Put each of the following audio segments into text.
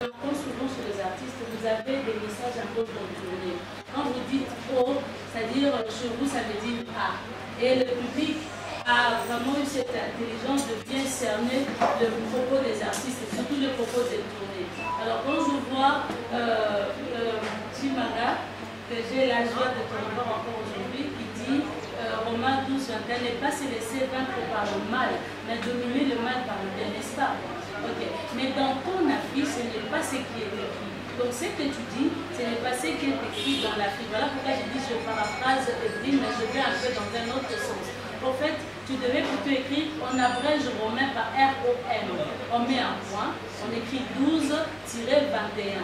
Comme souvent chez les artistes, vous avez des messages un peu contournés. Quand vous dites O, c'est-à-dire chez vous, ça veut dire A. Et le public a vraiment eu cette intelligence de bien cerner le propos des artistes, et surtout le propos des tournées. Alors quand je vois Chimanga, que j'ai la joie de te revoir encore aujourd'hui, qui dit Romains 12-21, n'est pas se laisser vaincre par le mal, mais dominer le mal par le bien, n'est-ce pas? Okay. Mais dans ton affiche, ce n'est pas ce qui est écrit. Donc ce que tu dis, ce n'est pas ce qui est écrit dans l'affiche. Voilà pourquoi je dis, je paraphrase Evelyne, mais je vais un peu dans un autre sens. En fait, tu devais plutôt écrire, on abrège Romain par R-O-M. On met un point, on écrit 12-21.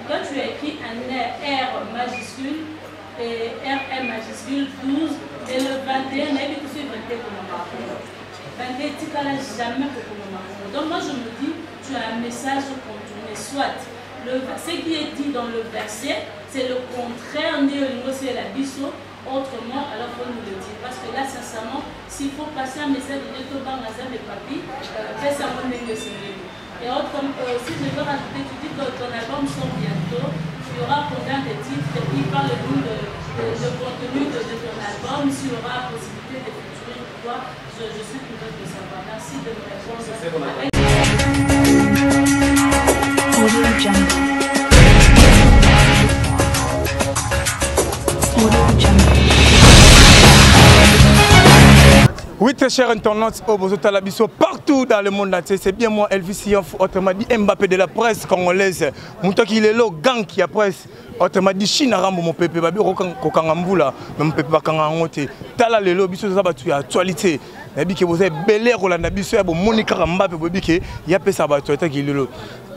Toi, tu as écrit un R majuscule et RM majuscule 12 et le 21, mais tu sais 21 comme on va. 21, tu n'as jamais pour le moment. Donc moi je me dis, tu as un message contourné. Soit ce qui est dit dans le verset, c'est le contraire, c'est la bisso. Autrement, alors il faut nous le dire. Parce que là, sincèrement, s'il faut passer un message de Dieu, et papi, fais ça mon et autre, si je veux rajouter, tu dis que ton album sort bientôt, il y aura combien de titres qui parlent de contenu de ton album, s'il y aura possibilité de featuring ou quoi, je suis curieuse de savoir. Merci de me répondre. Oui, très chers internautes, partout dans le monde entier, c'est bien moi, Elvis Yoff, autrement dit Mbappé de la presse congolaise. Mon qui est là, gang qui a presse, autrement dit Chine Rambo, mon pépé, babi, Kokangambula, mon pépé, Bakangangote. Tala le lobby, ça va tuer actualité. Nabi que vous avez belé, Roland Nabiso, Monica Mbappé, Bobi, il y a pas ça, va tuer, qui est là.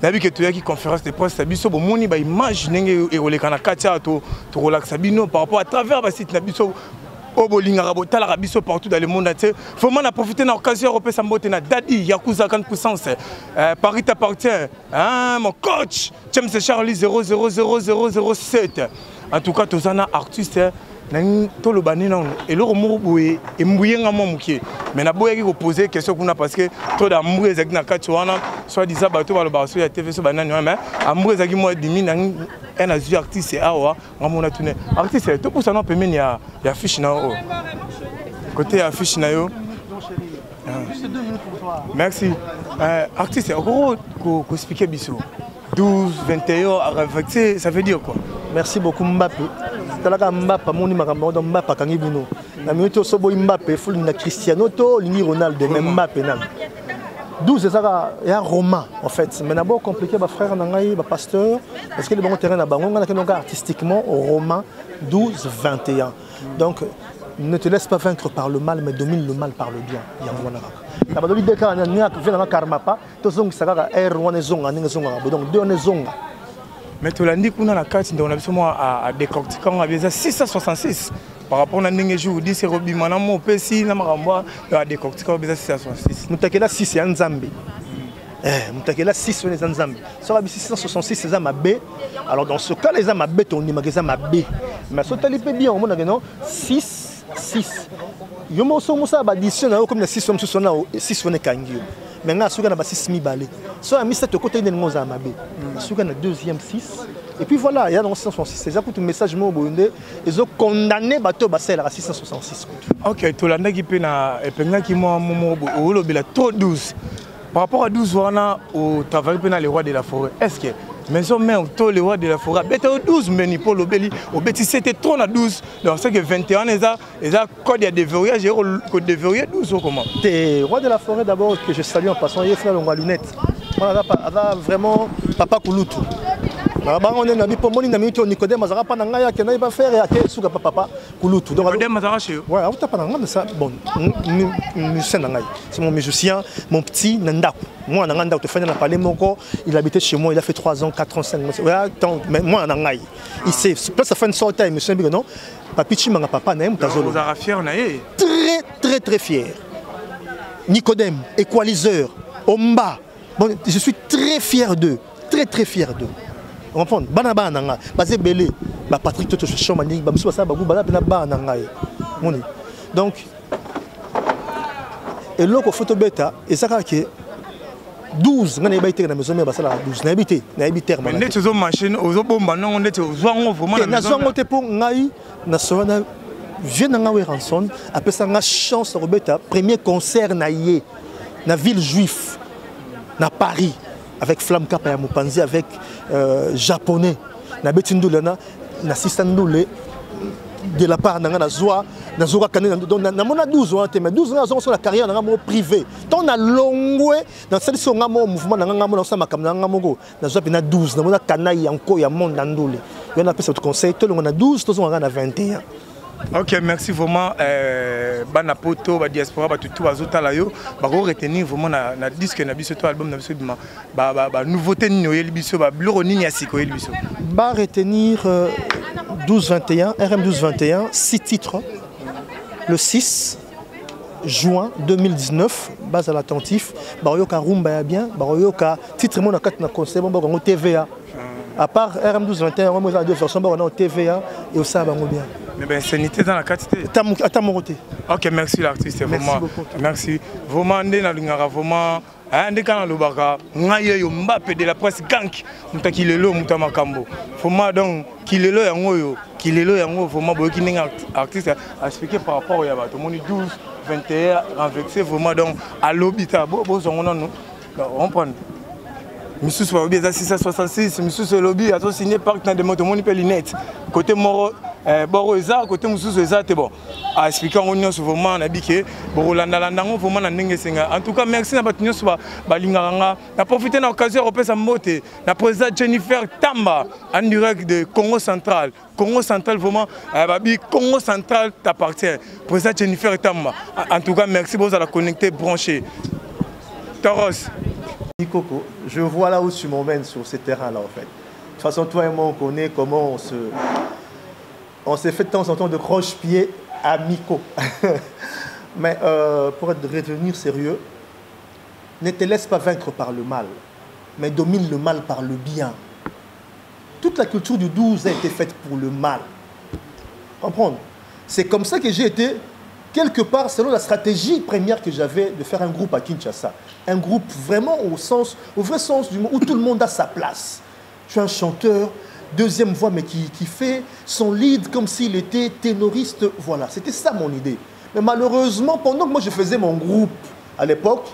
Nabi que tu as qui conférence de presse, Nabiso, Moni, bah, image, n'engue, et Rolekana Katia, to relax, Sabino, par rapport à travers, bah, site Nabiso. Partout dans le monde entier. Il faut profiter de l'occasion européenne. Dadi, Yakuza 40%. Paris t'appartient. Mon coach, James Charlie 000007. En tout cas, tous les artistes. Tout le bani non et le remous et mouillé en mon moukier mais na boye qui poser question qu'on a parce que trop d'amour exact na katuana soit disant bateau par le bar sur la TV sur banane mais amour exact moi dimi na un azur artiste awa on a tourné artiste tout pour ça non peut mener ya fiche na haut côté affiche na yo juste 2 minutes pour toi merci artiste encore ko expliquer biso 12 21 ça veut dire quoi? Merci beaucoup Mbappé. Talaka Mbappé moni makambo do Mbappé kangi bino. Na minute sobo Mbappé ful na Cristiano to lingi Ronaldo même Mbappé na. 12 ça y a roman en fait. Mais d'abord compliqué ba frère na ngai ba pasteur parce que le bon terrain na bango ngana ke artistiquement au roman 12 21. Donc ne te laisse pas vaincre par le mal mais domine le mal par le bien. Ya mwana kaka. Ta badoli deka na nya vena na karma pa to zongi saka R wana zonga ninga zonga donc deux on zonga. Mais tu l'as dit qu'on a la carte, on a besoin à décortiquer, on a besoin 666 par rapport à un jour, 10 Robi, mon PC, à décortiquer, on a besoin 666. Nous avons 6 c'est un Zambie. Nous avons 6 c'est un Zambie. Sur la 666 c'est un B. Alors dans ce cas, les amas B, on dit que c'est un B. Mais si tu as bien, on a 6, 6. Il y a addition comme les 6 sont 6 sont kangio. Maintenant, il y a 6 000 balais. So, il y a 7 côtés de nous à Mabé. Il y a deuxième 6. Et puis voilà, il y a 666. C'est ça pour tout message au Burundi. Ils ont condamné bateau Bassel à 666. Ok, tu l'as dit que tu as trop 12. Par rapport à 12, on a travaillé dans les rois de la forêt. Est-ce que maison mère tous les rois de la forêt, bête 12 mais pour l'obéli, au bêtis c'était trop à 12. Donc c'est que 21 les a code il y a des verrouillages, code des verrouillages 12 ou comment? Des rois de la forêt d'abord que je salue en passant, il y a frère longue lunette. Voilà, vraiment papa Kouloutou. On est nabi pour mon ami Nicodème Mazara pas nangaya que n'aille pas faire et à quel souka papa Kouloutou. Donc Nicodème Mazara chez eux. Ouais, on t'a pas nangaya ça. Bon, musicien nangaya. C'est mon musicien, mon petit Nanda. Moi Nanda, tu fais dans la palais moko, il habitait chez moi, il a fait 3 ans, 4 ans, 5 ans. Ouais, attends, mais moi nangaya. Il sait, ça fait une sorte de monsieur non. Papi Chimanga papa naïm tazolo. Vous êtes fier naïe. Très fier. Nicodème, équaliseur, Omba. Bon, je suis très fier d'eux. Très fier d'eux. On comprend? Banaba nanga, basé belé, ba Patrick Toto Chomani, ba Moussa Bagou, ba nanga. Donc, et l'autre photo bêta, et ça que 12 nga na été na maison mais basala 12 na habité mais net zo machine ozo bomba non net ozwango vraiment na zongo te pour ngai na sona viens na nga ranson après ça nga chance robeta premier concert na yé na ville juif na Paris avec Flamme Kapa ya Mopanzi avec japonais na betindule na sisandoule de la part na zoa na zoa kané na mona 12 ans mais 12 ans sur la carrière na mo privé ton na longwe na celle so nga mo mouvement na nga mo na sama kam na nga mo na zoa na 12 na mona kanai yanko ya monde ndule yo na pesa conseil to na 12 to na 21. Ok, merci vraiment. Bana poto, ba diaspora, ba tutu bazotala yo, ba retenir vraiment na disque na biso to album na biso ba nouveauté ni oyeli biso ba bluro ni asiko oyeli biso. Ba retenir 12-21, RM 12-21, 6 titres. Le 6 juin 2019, base à l'attentif, ba yoka rumba ya bien, ba yoka titre mon na kat na concert bon ba TVA. À part RM 12-21, on a deux versions, on a TVA et au ça bango bien. Mais ben c'est nité dans la quantité. Attends mon côté. Ok, merci l'artiste vraiment. Merci. Vraiment ndé na lingara vraiment ndé kana lobaka ngaye yo Mbappé de la presse gank mutaki lelo mutama kambo. Vraiment donc kilelo yango yo, kilelo yango vraiment boyoki ndinga artiste a expliquer par rapport ya bato moni 12 21 renversé vraiment donc à l'hôpital bo zongo non on prend Misusu va bien 666, Misusu lobby a signé parc dans des motos moni pelinette. Côté moro boro eza côté Misusu eza te bon. A expliquer on nyos vraiment na bike boro landa vraiment na ndenge senga. En tout cas merci na bato nyos ba linganga. Na profiter na occasion européenne sa mbote. Na président Jennifer Tamba en direct de Congo Central. Congo Central vraiment babi Congo Central t'appartient. Président Jennifer Tamba. En tout cas merci pour la connecter branché. Toros. Coco, je vois là où tu m'emmènes sur ce terrain-là en fait. De toute façon, toi et moi, on connaît comment on s'est fait de temps en temps de croche-pied amicaux. Mais pour redevenir sérieux, ne te laisse pas vaincre par le mal, mais domine le mal par le bien. Toute la culture du 12 a été faite pour le mal. Comprendre? C'est comme ça que j'ai été quelque part, selon la stratégie première que j'avais de faire un groupe à Kinshasa. Un groupe vraiment au vrai sens du mot, où tout le monde a sa place. Tu es un chanteur, deuxième voix, mais qui fait son lead comme s'il était ténoriste. Voilà, c'était ça mon idée. Mais malheureusement, pendant que moi je faisais mon groupe à l'époque,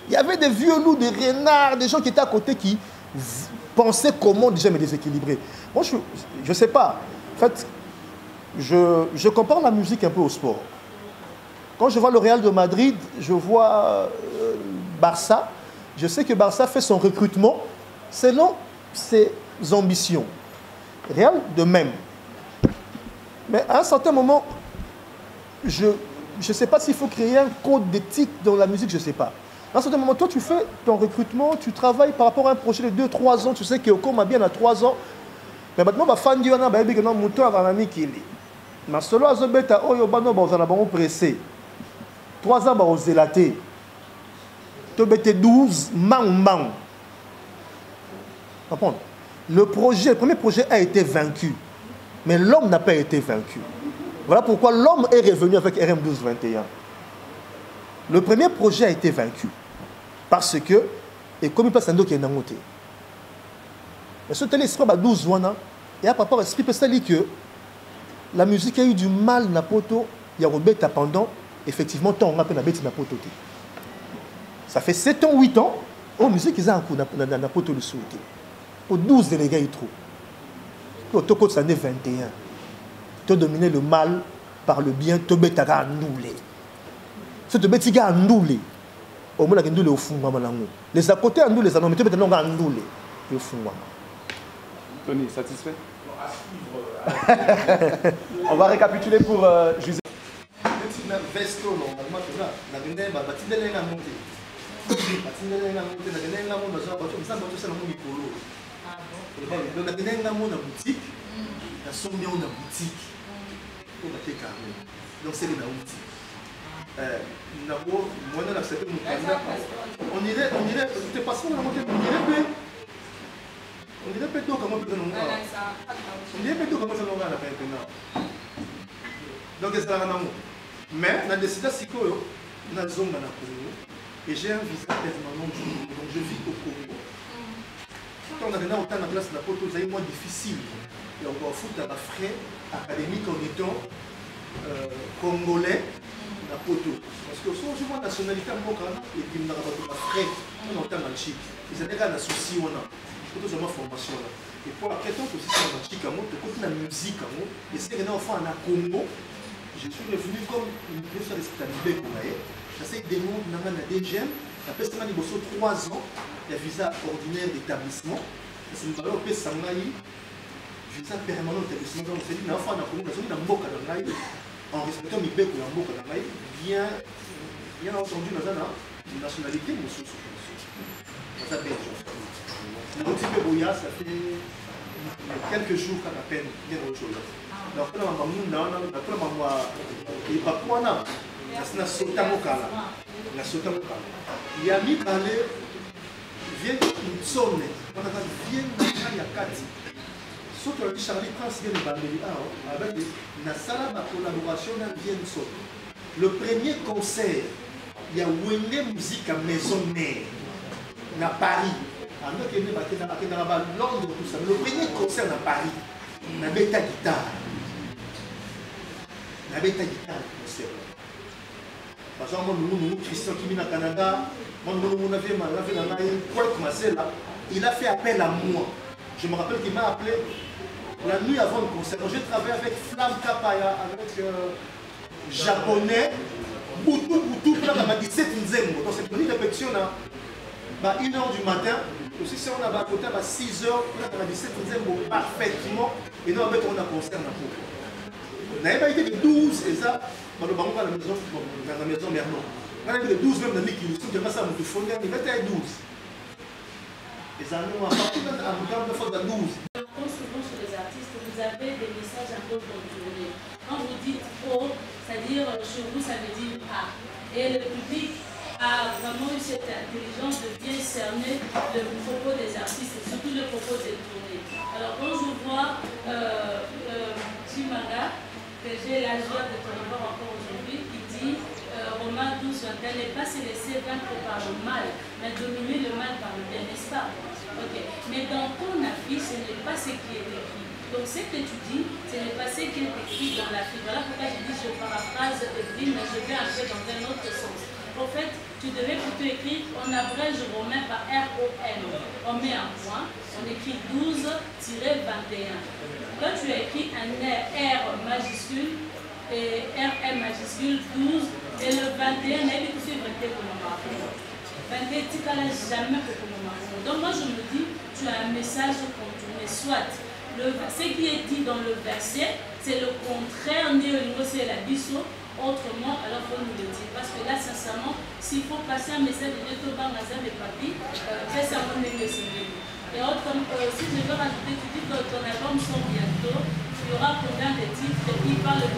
il y avait des vieux loups, des renards, des gens qui étaient à côté qui pensaient comment déjà me déséquilibrer. Moi, je ne sais pas. En fait, je compare la musique un peu au sport. Quand je vois le Real de Madrid, je vois Barça. Je sais que Barça fait son recrutement selon ses ambitions. Real de même. Mais à un certain moment, je ne sais pas s'il faut créer un code d'éthique dans la musique, je ne sais pas. À un certain moment, toi, tu fais ton recrutement, tu travailles par rapport à un projet de 2-3 ans. Tu sais que Oko m'a bien à 3 ans. Mais maintenant, ma fan dit, on a un mouton à un ami qui est. Mais solo à Zobeta, oh, yobano, on a un pressé. 3 ans, on a zélaté. Tu as 12, man. Le premier projet a été vaincu. Mais l'homme n'a pas été vaincu. Voilà pourquoi l'homme est revenu avec RM 12-21. Le premier projet a été vaincu. Parce que, et comme il passe un dos qui est dans le mais ce télé-esprit à 12 ans, et à rapport à l'esprit, ça dit que la musique a eu du mal na poto, il y a Robert pendant. Effectivement, tant on a na bête na poto. Ça fait 7 ans, 8 ans, oh musique ils ont un coup na poto le souté. Au 12 délégués ils trouvent. Au toko ça n'est 21. Tu as dominé le mal par le bien, tu bête à annulé. Ce te bête à annulé. Au moins la ndule au fond mamanango. Les à côté annulé les anomaires tu bête non annulé. Au fond maman. Tony, satisfait? On va récapituler pour José. Vesto normalement tu vois na bende ba batindele na monte batindele na monte na bende na monte na zo ça ba ça na monte polo ah bon donc na bende na monte na boutique na sombi on na boutique pour la carré donc c'est la boutique na bo moi na accepter mon candidat on dirait tu passes na monte on dirait peut comment peut non on dirait peut comment ça non la peine donc c'est là na mais on a décidé si quoi na zonga na Congo et j'ai un visa permanent du Congo. Donc je vis au Congo. Quand on a maintenant autant de place de la poto, c'est moins difficile. Et on doit foutre à frais académiques en étant congolais na poto. Parce que si on joue la nationalité en Bokana, et puis on a frais, on a autant de chic. Ils ont un souci, on a ma formation là. Et pour la question aussi sur la chic, côté la musique, et c'est un enfant en Congo. Je suis revenu comme une professeure respectable pour moi. J'essaie de démontrer dans la DGM, après ça, il y a 3 ans, il y a visa ordinaire d'établissement. C'est une valeur que ça m'a eu. Visa permanent d'établissement. Donc, c'est dit, l'enfant a en respectant mes becs ou en boca bien entendu, dans une nationalité, mais sur ça belge. Donc, si peu brouillard, ça fait quelques jours qu'à peine, bien autre chose. Donc, là, on il y a mis balai, vient une zone, on a vient dans la carte. Surtout Charlie Prince vient de Bambeli avec la salle de collaboration dans Vienso. Le premier concert, il y a Wenge Musique à Maison Mère, à Paris. À Londres, tout ça. Le premier concert à Paris, il y a Beta Guitare. Il y a Beta Guitare, le concert. Par exemple, Christian qui vient au Canada, il a fait appel à moi. Je me rappelle qu'il m'a appelé la nuit avant le concert. J'ai travaillé avec Flamme Kapaya, avec japonais, Boutou, là, on a 17 Nzembo. Donc c'est une répétition à 1h du matin. Aussi, si on a à côté à 6h, là, on a 17 Nzembo parfaitement. Et nous, on a un concert dans le On n'avait pas été de 12, et ça, dans la maison Mernon. On avait de 12 même dans l'équipe. Si on a ça à mon téléphone, il était à 12. Et ça, nous, à partir de 12. Souvent chez les artistes, vous avez des messages un peu contournés. Quand vous dites O, c'est-à-dire chez vous, ça veut dire A. Et le public a vraiment eu cette intelligence de bien cerner le propos des artistes et surtout le propos des tournées. Alors quand je vois Chimaga, que j'ai la joie de te revoir encore aujourd'hui, qui dit Romains 12-21, n'est pas se laisser vaincre par le mal, mais dominer le mal par le bien, n'est-ce pas? Okay. Mais dans ton affiche, ce n'est pas ce qui est écrit. Donc ce que tu dis, ce n'est pas ce qui est écrit dans l'affiche. Voilà pourquoi je dis, je paraphrase Evelyne, mais je vais un peu dans un autre sens. En fait, tu devais plutôt écrire, on abrège Romain par R-O-M. On met un point, on écrit 12-21. Quand tu as écrit un R majuscule et RM majuscule 12 et le 21, n'est pas suivre pour le marquer. 21, tu n'as jamais pour le marquer. Donc moi je me dis, tu as un message contourné, soit ce qui est dit dans le verset, c'est le contraire, c'est la bisso, autrement, alors il faut nous le dire. Parce que là, sincèrement, s'il faut passer un message de Dieu, Mazin et Papi, fais ça mon négocier. Et autre, si je veux rajouter, tu dis que ton album sort bientôt, il y aura combien de titres qui parlent de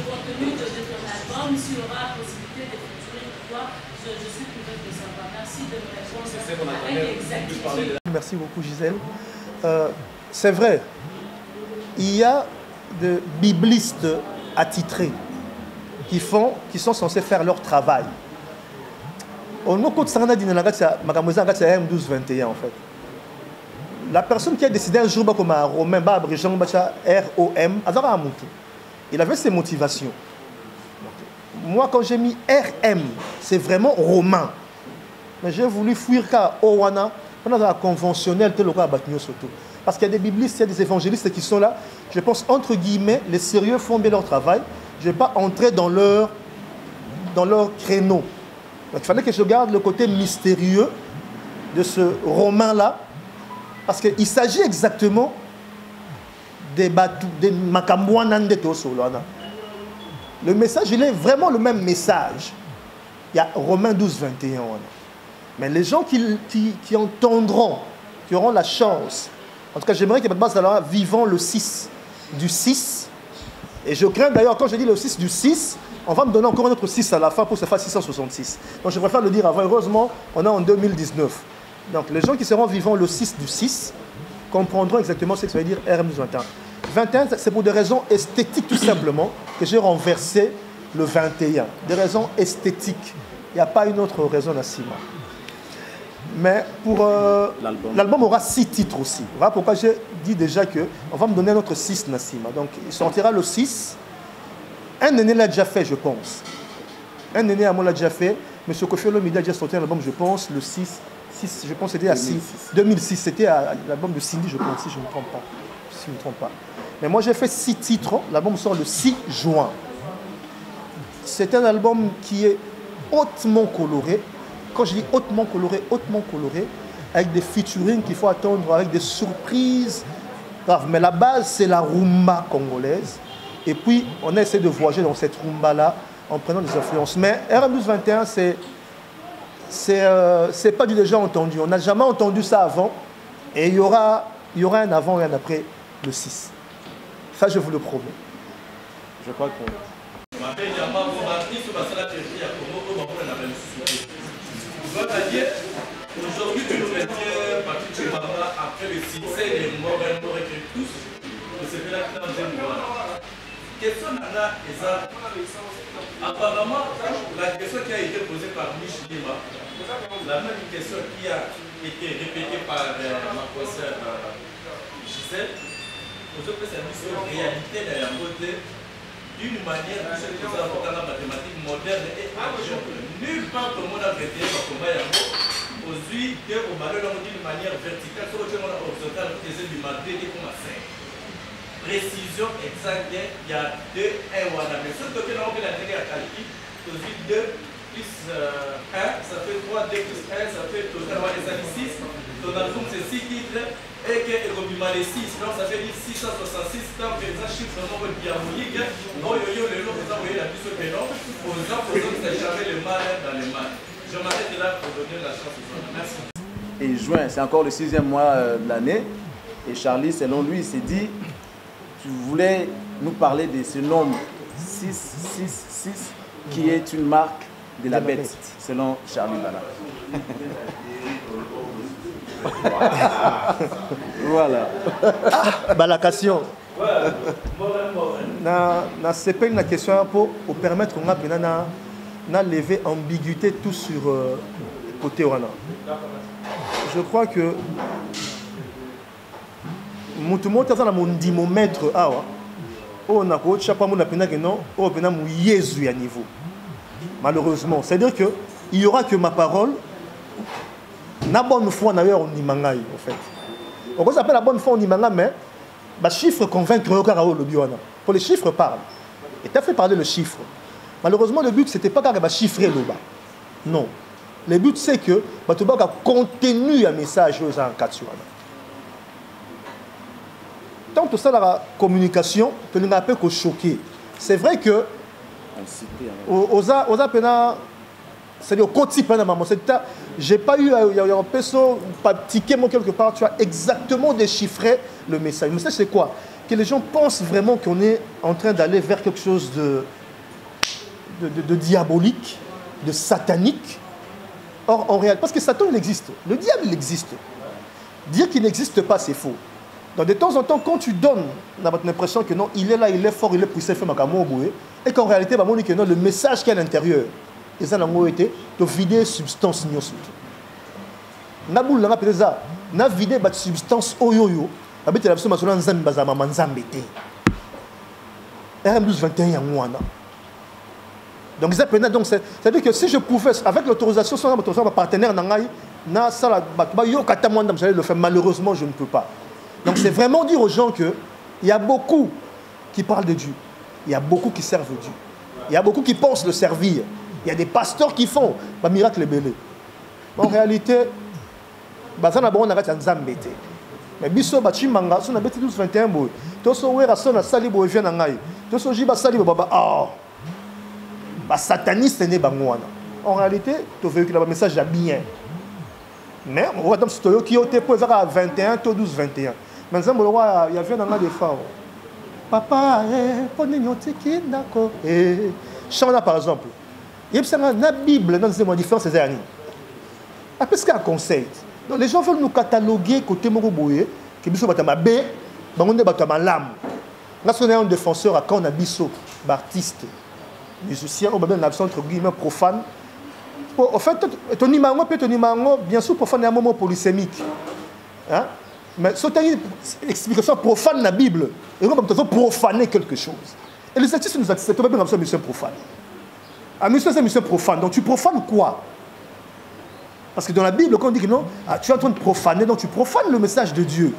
contenu de ton album, s'il y aura la possibilité de featuring ou quoi. Je suis curieuse de savoir. Merci de me répondre avec exactitude. Merci beaucoup Gisèle. C'est vrai, il y a des biblistes attitrés qui sont censés faire leur travail. Au nom de Sarana Dinanagatsa, M1221 en fait. La personne qui a décidé un jour comme un Romain R-O-M, il avait ses motivations. Moi, quand j'ai mis RM, c'est vraiment romain. Mais j'ai voulu fuir car Owana, on a la conventionnelle tel à Batnio surtout. Parce qu'il y a des biblistes, il y a des évangélistes qui sont là. Je pense, entre guillemets, les sérieux font bien leur travail. Je ne vais pas entrer dans leur créneau. Donc, il fallait que je garde le côté mystérieux de ce romain-là. Parce qu'il s'agit exactement des Makambouanan de Tosolana. Le message, il est vraiment le même message. Il y a Romains 12-21. Mais les gens qui entendront, qui auront la chance, en tout cas, j'aimerais que Badbas vivant le 6 du 6. Et je crains d'ailleurs, quand je dis le 6 du 6, on va me donner encore un autre 6 à la fin pour que ça fasse 666. Donc je préfère le dire avant. Heureusement, on est en 2019. Donc les gens qui seront vivants le 6 du 6 comprendront exactement ce que ça veut dire RM21. 21, c'est pour des raisons esthétiques tout simplement que j'ai renversé le 21. Des raisons esthétiques. Il n'y a pas une autre raison à Sima. Mais pour l'album aura 6 titres aussi. Voilà pourquoi j'ai dit déjà qu'on va me donner un autre 6 Nassima. Donc il sortira le 6. Un aîné l'a déjà fait, je pense. Un aîné à moi l'a déjà fait. M. Kofi Olomide a déjà sorti un album, je pense, le 6, je pense c'était à 2006. C'était l'album de Cindy, je pense, si je ne me trompe pas. Si je ne me trompe pas. Mais moi j'ai fait 6 titres. L'album sort le 6 juin. C'est un album qui est hautement coloré. Quand je dis hautement coloré, avec des featuring qu'il faut attendre, avec des surprises. Grave. Mais la base, c'est la rumba congolaise. Et puis, on a essayé de voyager dans cette rumba-là en prenant des influences. Mais RM1221, c'est pas du déjà entendu. On n'a jamais entendu ça avant. Et il y aura un avant et un après le 6. Ça, je vous le promets. Je crois que... Aujourd'hui, tu nous retiens, Patrick Chemanga, après le succès des Morel et tous, de ce que là qui est en question Nana et ça. Apparemment, la question qui a été posée par Mich Lima, la même question qui a été répétée par ma professeure Gisèle, nous avons fait une réalité de la beauté d'une manière que nous avons dans la mathématique moderne et actuelle. Nulle part au monde a été combat aujourd'hui, au malheur d'une manière verticale, sur le monde horizontal, du matin et comme à 5. Précision exacte, il y a 2, 1 wana. Mais ce que nous avons fait la dernière calcul, aujourd'hui 2 plus 1, ça fait 3, 2 plus 1, ça fait total 6. Ton album c'est 6 titres et que Egobima les 6, donc ça fait 666 tant que ça chiffre vraiment diabolique. Non, yo, le lot, vous envoyez la puce au pénon, aux gens, c'est jamais le mal dans le mal. Je m'arrête là pour donner la chance aux gens. Merci. Et juin, c'est encore le 6e mois de l'année. Et Charlie, selon lui, il s'est dit, tu voulais nous parler de ce nombre 666 qui est une marque de la bête, selon Charlie Bala. Voilà. La question. C'est pas une question pour permettre qu'on a levé ambiguïté tout sur côté Wana. Je crois que tout le monde a mon dimomètre. On a niveau. Malheureusement, c'est-à-dire qu'il n'y aura que ma parole. La bonne foi, on y mangaille, en fait. On s'appelle la bonne foi, on y mangaille, mais les chiffres convaincent le biona. Pour les chiffres parlent. Et tu as fait parler le chiffre. Malheureusement, le but, ce n'était pas de chiffrer le bas. Non. Le but, c'est que tu as contenu un message aux encadreurs. Tant que ça, la communication, tu n'as pas que choquer. C'est vrai que c'est-à-dire j'ai pas eu un personne pratiquer quelque part, tu as exactement déchiffré le message. Le message c'est quoi? Que les gens pensent vraiment qu'on est en train d'aller vers quelque chose de diabolique, de satanique. Or en réalité, parce que Satan il existe, le diable il existe. Dire qu'il n'existe pas c'est faux. Donc de temps en temps quand tu donnes l'impression que non, il est là, il est fort, il est puissant, et qu'en réalité bah, que non, le message qui est à l'intérieur, et ça n'a pas été de vider substance surtout. Naboul n'a pas ça, n'a vidé la substance oyoyo, habite la personne sur Nzambi bazama manzambete. RM1221 wana. Donc ça donc c'est-à-dire que si je pouvais avec l'autorisation sans autorisation partenaire nangai na sala ba yo kata mwanda j'allais le faire, malheureusement je ne peux pas. Donc c'est vraiment dire aux gens que il y a beaucoup qui parlent de Dieu. Il y a beaucoup qui servent Dieu. Il y a beaucoup qui pensent le servir. Il y a des pasteurs qui font un miracle belé. En réalité, ça n'a pas de nzambete. Mais biso bachimanga, so na beti 1221 boy. To so wera so na sali boy vient ngai. To so jiba sali baba ah. Ba sataniste né bangwana. En réalité, tu véhicule le message à bien. Mais on va dans ce qui était pour 21 to 1221. Mais nzambo il y avait dans des phares. Papa pour nyotiki ndako chant par exemple. Il y a une Bible dans les différences des années. Après ce qu'il y a un conseil. Donc les gens veulent nous cataloguer côté Moroboye, que biso batama B, bangonde batama lam. Là on est un défenseur à quand on a biso, artiste, musicien, on va bien l'absent entre guillemets profane. En fait, Tony Mango, bien sûr, profane un moment polysémique. Hein? Mais si tu as une explication profane de la Bible, et comme tu as profané quelque chose. Et les artistes nous acceptent pas bien comme ça, mission profane. Ah, mission, c'est mission profane. Donc tu profanes quoi? Parce que dans la Bible, quand on dit que non, tu es en train de profaner, donc tu profanes le message de Dieu.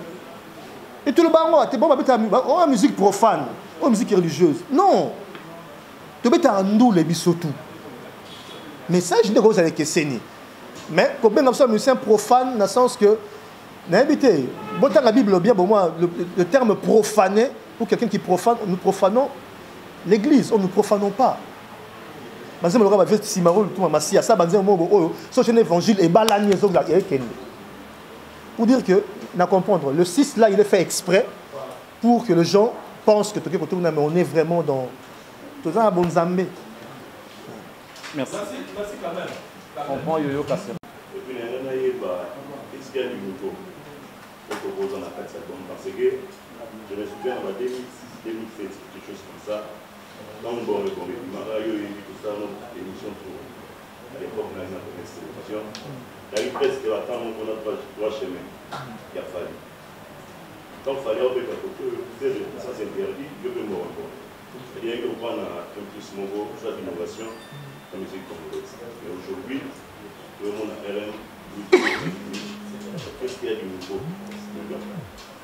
Et tout le bango, tu es bon, la musique profane, la musique religieuse. Non. Tu es en nous les bisotou. Mais ça, je ne sais pas si c'est mais quand bien comme ça, musicien profane, dans le sens que, n'habitez, bon, dans la Bible, bien, pour moi, le terme profaner, pour quelqu'un qui profane, nous profanons l'église, on ne nous profanons pas. Pour dire que, à comprendre, le 6 là, il est fait exprès pour que les gens pensent que on est vraiment dans un bon zambé. Merci. Merci quand même. On prend Yo-Yo Kassem. Et puis, il y a est-ce qu'il y a du nouveau pour proposer dans la carte d'album? Parce que je me souviens en 2006, 2007, quelque chose comme ça. Quand on va reconnaître, il y a eu tout ça, notre émission pour à l'époque, on a eu une télévision. Il y a eu presque la temps où on a trois chemins. Il a fallu. Quand il fallait avoir quelque chose, ça c'est interdit, je peux me rendre compte. C'est-à-dire que vous prenez un plus nouveau, soit d'innovation. Musique congolaise. Et aujourd'hui, tout le monde a RN, qu'est-ce qu'il y a du nouveau?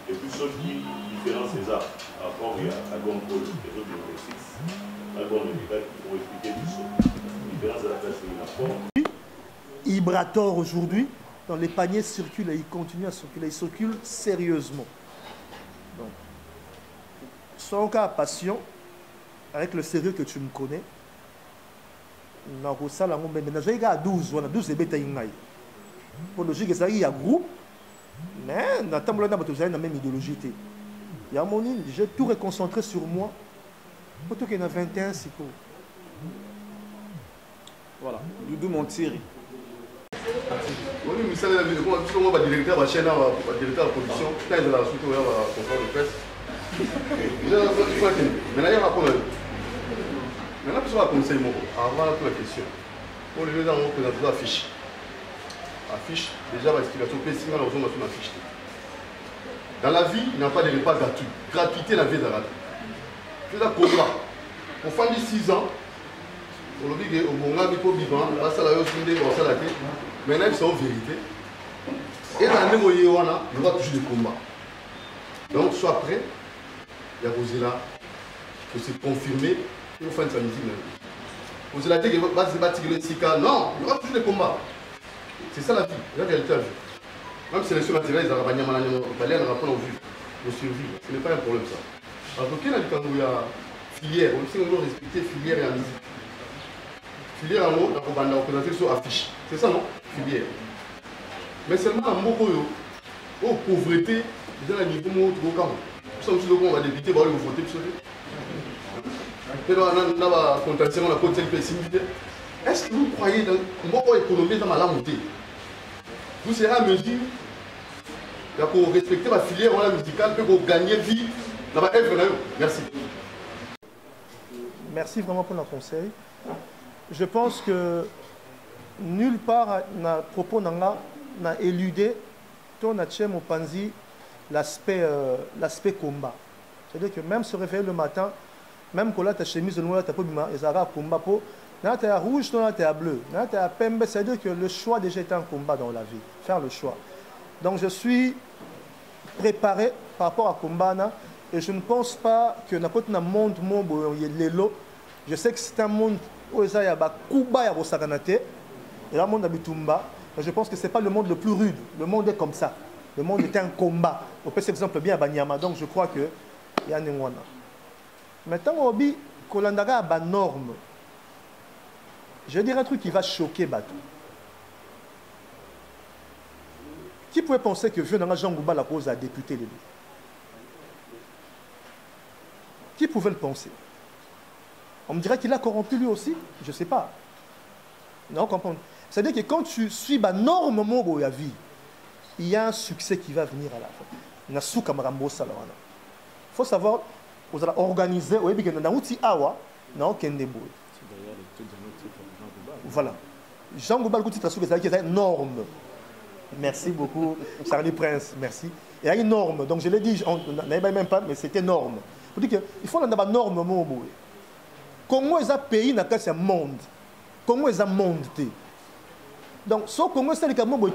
Et puis, ce qui différence ces arts par rapport à Gompol, les autres universités, à Gompol, pour expliquer tout ça. La différence de la classe féminine. Ibrator aujourd'hui, dans les paniers circulent et ils continuent à circuler, ils circulent sérieusement. Donc, sans cas passion, avec le sérieux que tu me connais, na kosala ngombe na zoika à 12 wana 12 ebeta ingai pour logique ça il y a groupe mais na tambola na bato na même idéologie té ya moni j'ai tout reconcentré sur moi pour que na 21 siko voilà Doudou Montiri oui misala la vidéo comme tout le monde directeur ba chaîne ba directeur de production quand ils ont la suite on va conférence de presse déjà il faut attendre mais là il y a pas problème. Maintenant, je vais conseiller avant la question. Pour les gens, on présente l'affiche. Affiche, déjà, l'explication précise, on a besoin d'une affiche. Dans la vie, il n'y a pas de repas gratuit. Gratuité, la vie de la vie. C'est un combat. Pour faire 6 ans, on dit que au Bonga, il faut vivre, on va salaire aussi, on va salaire. Maintenant, ils sont en vérité. Et dans le même moment, il y aura toujours des combats. Donc, soit prêt, il y a posé là, il faut se confirmer. Il faut faire une musique. Vous allez dire que va se battre le Sika. Non, il y aura toujours des combats. C'est ça la vie, la réalité à vie. Même si les sélections naturelles, ils ont vu le survie. Ce n'est pas un problème ça. Alors, qu'il y a une filière, on sait qu'on respecter filière et la musique. Filière en haut, on va représenter sur affiche. C'est ça non? Filière. Mais seulement en mot, oh, pauvreté, déjà à niveau mot, tu vas ça aussi, on va débiter, on va voter, est-ce que vous croyez dans une économie dans la montée? Vous serez à mesure de respecter la filière musicale pour gagner vie dans la œuvre. Merci. Merci vraiment pour le conseil. Je pense que nulle part dans le propos n'a éludé ton Hachem Opanzi l'aspect combat. C'est-à-dire que même se réveiller le matin, même quand ta chemise de noir, tu as pas combat pour, là tu es rouge, là tu es bleu, là tu es pembe, c'est-à-dire que le choix déjà est un combat dans la vie, faire le choix. Donc je suis préparé par rapport à combat et je ne pense pas que n'importe quel monde je sais que c'est un monde où il y a Kuba ya Rosakanate et le monde d'Abitumba, mais je pense que c'est pas le monde le plus rude, le monde est comme ça. Le monde est un combat. On peut s'exemple bien à Banyama, donc je crois que il y a un Nengwana. Maintenant, Obi, Kolandara a une norme. Je vais dire un truc qui va choquer Batou. Qui pouvait penser que Vieux Nanga Jean Gouba la cause a député les deux? Qui pouvait le penser? On me dirait qu'il a corrompu lui aussi? Je ne sais pas. Non, comprendre. C'est-à-dire que quand tu suis la norme de la vie, il y a un succès qui va venir à la fin. Il faut savoir, vous allez organiser, voilà. Jean Goubal Kouti Trassou, c'est une norme. Merci beaucoup, Charlie Prince, merci. Il y a une norme, donc je l'ai dit, on n'avait même pas, mais c'était norme. Pour dire qu'il faut avoir une norme. Congo est un pays dans le monde. Congo est un monde. Donc, si le Congo est un monde,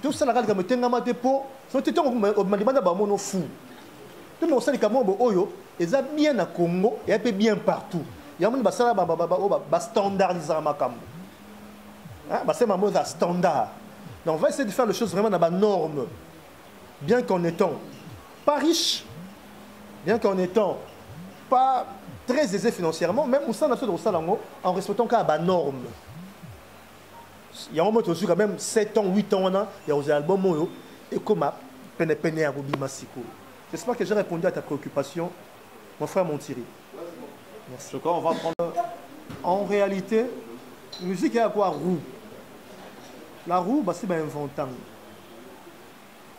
tout ça, c'est un monde pour. C'est un monde fou. Tout le monde est un monde qui est bien à Congo et bien partout. Il y a un monde qui est standardisé. C'est un mode standard. Donc, on va essayer de faire les choses vraiment dans la norme. Bien qu'en étant pas riche, bien qu'en étant pas très aisé financièrement, même en respectant la norme. Il y a un moment où quand même 7 ans, 8 ans, il y a des albums et comme peine à Rubi Massiko. J'espère que j'ai répondu à ta préoccupation, mon frère Monthierry. Merci. Je crois qu'on va prendre. En réalité, la musique est à quoi roue. La roue, c'est inventant.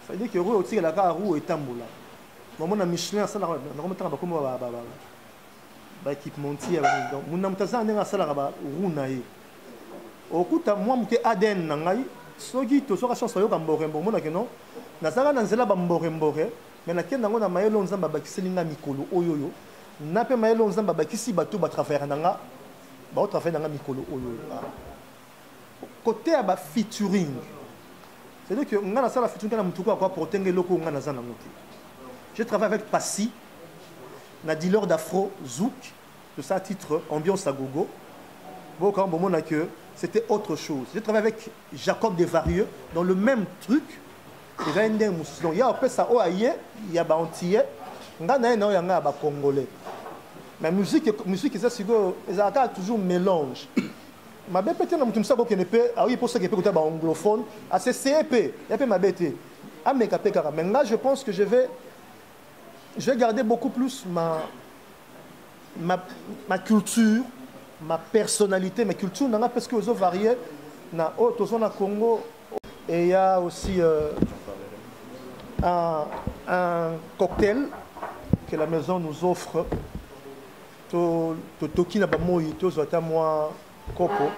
Ça veut dire que la roue aussi, la roue est tamboula. Moi, je suis Michelin, ça n'a pas comme équipementier. Donc, mon nom est un roue. Au coup, moi, je suis Aden. Ce qui est la chance de non. Nazara nanzela bamborembore, mais na kenda ngona mayelo nzamba bakiselinga mikolo oyoyo. Na pe mayelo nzamba bakisi bato ba travers nanga. Ba travers nanga mikolo oyoyo. Côté à featuring. C'est-à-dire que ngana sala featuring na mutuko kwa portenge loko ngana zana ngote. Je travaille avec Passy, na dealer d'afro Zouk, de ça titre ambiance à gogo. Bon quand bon a que c'était autre chose. Je travaille avec Jacob Desvarieux dans le même truc. Donc il y a un peu ça il y a antillais, il y a congolais. Mais musique c'est toujours mélange. Ma bête peut-être que ça que ne peut oui pour ça que peut écouter anglophone, c'est CEP, il y a peu ma bête. Mais là je pense que je vais garder beaucoup plus ma culture, ma personnalité, ma culture parce que aux variés na Congo et il y a aussi un cocktail que la maison nous offre. Toki na bamoyi, tozota moi coco,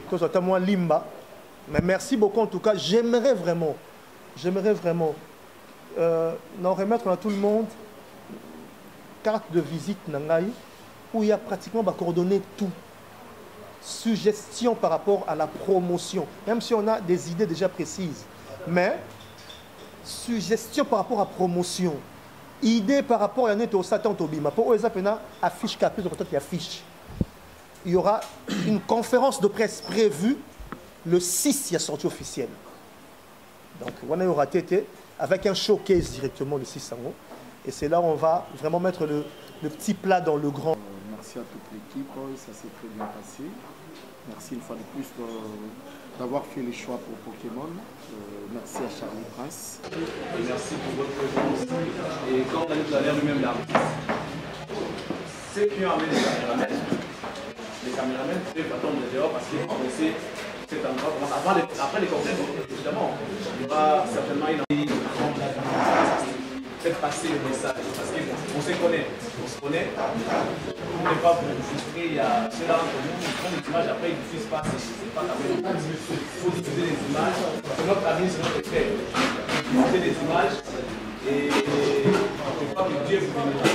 tozota moi limba. Mais merci beaucoup en tout cas. J'aimerais vraiment n'en remettre à tout le monde carte de visite nangai où il y a pratiquement coordonné tout. Suggestions par rapport à la promotion, même si on a des idées déjà précises, mais suggestions par rapport à promotion, idées par rapport à notre Satan Tobima. Pour eux, affiche capée, affiche. Il y aura une conférence de presse prévue le 6, il y a sortie officielle. Donc, on a aura été avec un showcase directement le 6 ans. Et c'est là où on va vraiment mettre le petit plat dans le grand. Merci à toute l'équipe, ça s'est très bien passé. Merci une fois de plus d'avoir fait les choix pour Pokémon. Merci à Charlie Prince. Et merci pour votre présence. Et quand on a dit tout à l'heure, lui-même l'artiste, ceux qui ont amené les caméramans peuvent attendre dehors parce qu'ils vont laisser cet endroit. Après les concerts, évidemment, il y aura certainement une peut-être passer le message parce qu'on se connaît, on ne peut pas vous frustrer, il y a ceux-là entre nous, ils prennent des images, après ils ne diffusent pas, c'est pas quand même, il faut diffuser des images, c'est notre avis, c'est notre effet, diffuser des images et je crois que Dieu vous bénira.